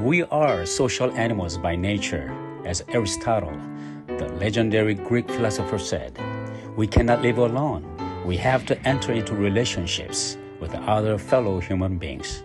We are social animals by nature, as Aristotle, the legendary Greek philosopher, said. We cannot live alone. We have to enter into relationships with other fellow human beings.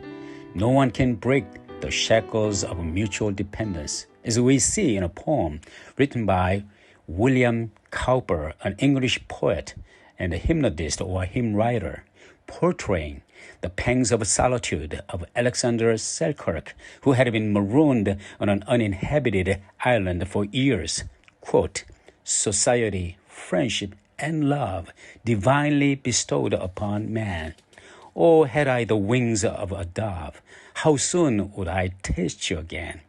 No one can break the shackles of mutual dependence, as we see in a poem written by William Cowper, an English poet and a hymnodist or hymn writer, portraying the pangs of solitude of Alexander Selkirk, who had been marooned on an uninhabited island for years. Quote, society, friendship, and love divinely bestowed upon man. Oh, had I the wings of a dove, how soon would I taste you again?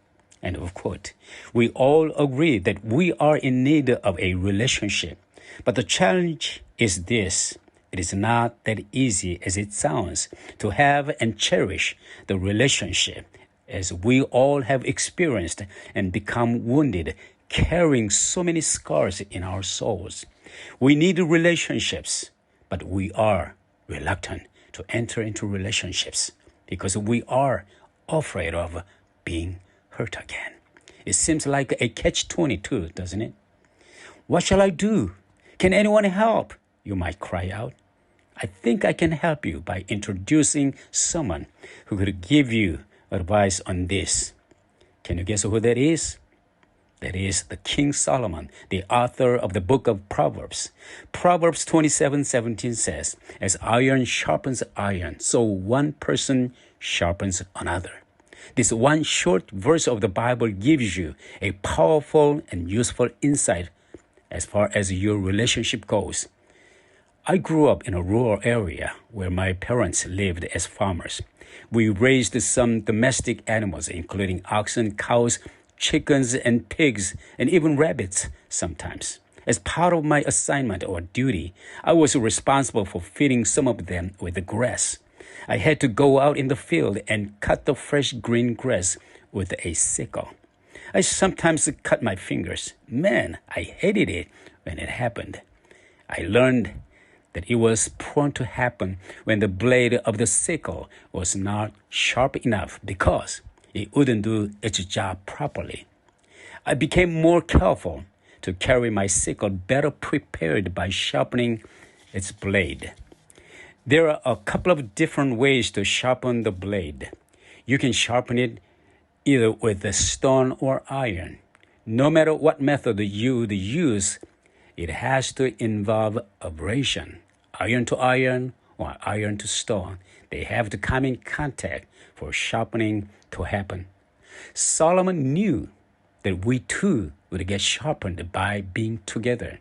End of quote. We all agree that we are in need of a relationship. But the challenge is this. It is not that easy as it sounds to have and cherish the relationship, as we all have experienced and become wounded, carrying so many scars in our souls. We need relationships, but we are reluctant to enter into relationships because we are afraid of being hurt again. It seems like a catch-22, doesn't it? What shall I do? Can anyone help? You might cry out. I think I can help you by introducing someone who could give you advice on this. Can you guess who that is? That is the King Solomon, the author of the book of Proverbs. Proverbs 27:17 says, as iron sharpens iron, so one person sharpens another. This one short verse of the Bible gives you a powerful and useful insight as far as your relationship goes. I grew up in a rural area where my parents lived as farmers. We raised some domestic animals, including oxen, cows, chickens, and pigs, and even rabbits sometimes. As part of my assignment or duty, I was responsible for feeding some of them with the grass. I had to go out in the field and cut the fresh green grass with a sickle. I sometimes cut my fingers. Man, I hated it when it happened. I learned that it was prone to happen when the blade of the sickle was not sharp enough because it wouldn't do its job properly. I became more careful to carry my sickle better prepared by sharpening its blade. There are a couple of different ways to sharpen the blade. You can sharpen it either with a stone or iron. No matter what method you would use, it has to involve abrasion. Iron to iron or iron to stone. They have to come in contact for sharpening to happen. Solomon knew that we too would get sharpened by being together.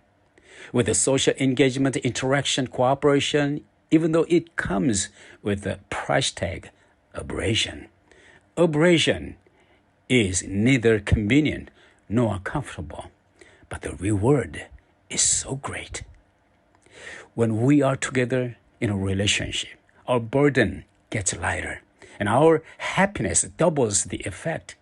With the social engagement, interaction, cooperation, even though it comes with the price tag, abrasion. Abrasion is neither convenient nor comfortable, but the reward is so great. When we are together in a relationship, our burden gets lighter and our happiness doubles the effect.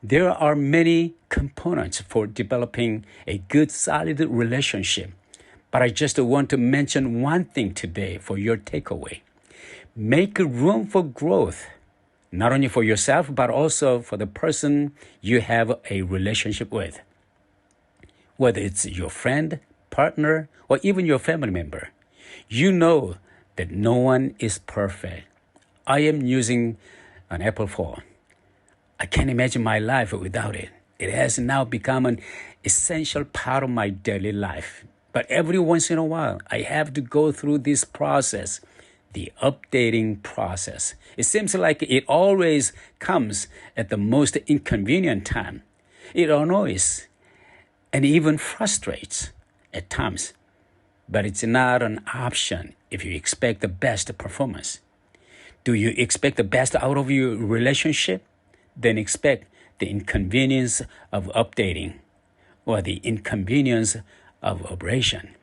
There are many components for developing a good, solid relationship, but I just want to mention one thing today for your takeaway. Make room for growth, not only for yourself, but also for the person you have a relationship with. Whether it's your friend, partner, or even your family member, you know that no one is perfect. I am using an Apple phone. I can't imagine my life without it. It has now become an essential part of my daily life. But every once in a while, I have to go through this process, the updating process. It seems like it always comes at the most inconvenient time. It annoys and even frustrates at times, but it's not an option if you expect the best performance. Do you expect the best out of your relationship? Then expect the inconvenience of updating or the inconvenience of abrasion.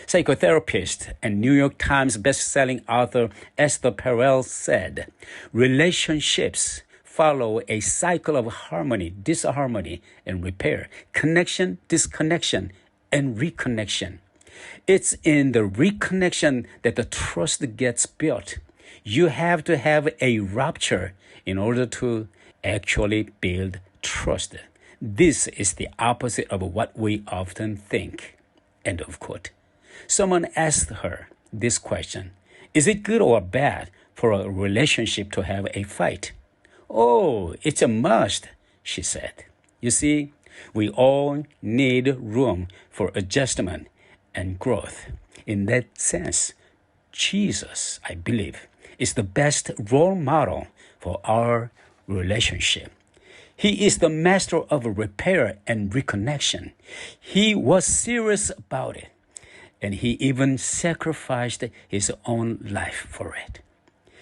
Psychotherapist and New York Times best-selling author Esther Perel said, relationships follow a cycle of harmony, disharmony, and repair, connection, disconnection, and reconnection. It's in the reconnection that the trust gets built. You have to have a rupture in order to actually build trust. This is the opposite of what we often think. End of quote. Someone asked her this question: is it good or bad for a relationship to have a fight? Oh, it's a must, she said. You see, we all need room for adjustment and growth. In that sense, Jesus, I believe, is the best role model for our relationship. He is the master of repair and reconnection. He was serious about it, and he even sacrificed his own life for it.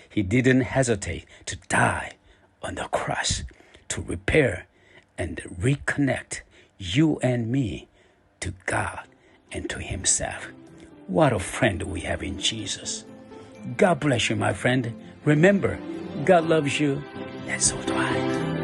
He didn't hesitate to die on the cross to repair and reconnect you and me to God and to himself. What a friend we have in Jesus. God bless you, my friend. Remember, God loves you, and so do I.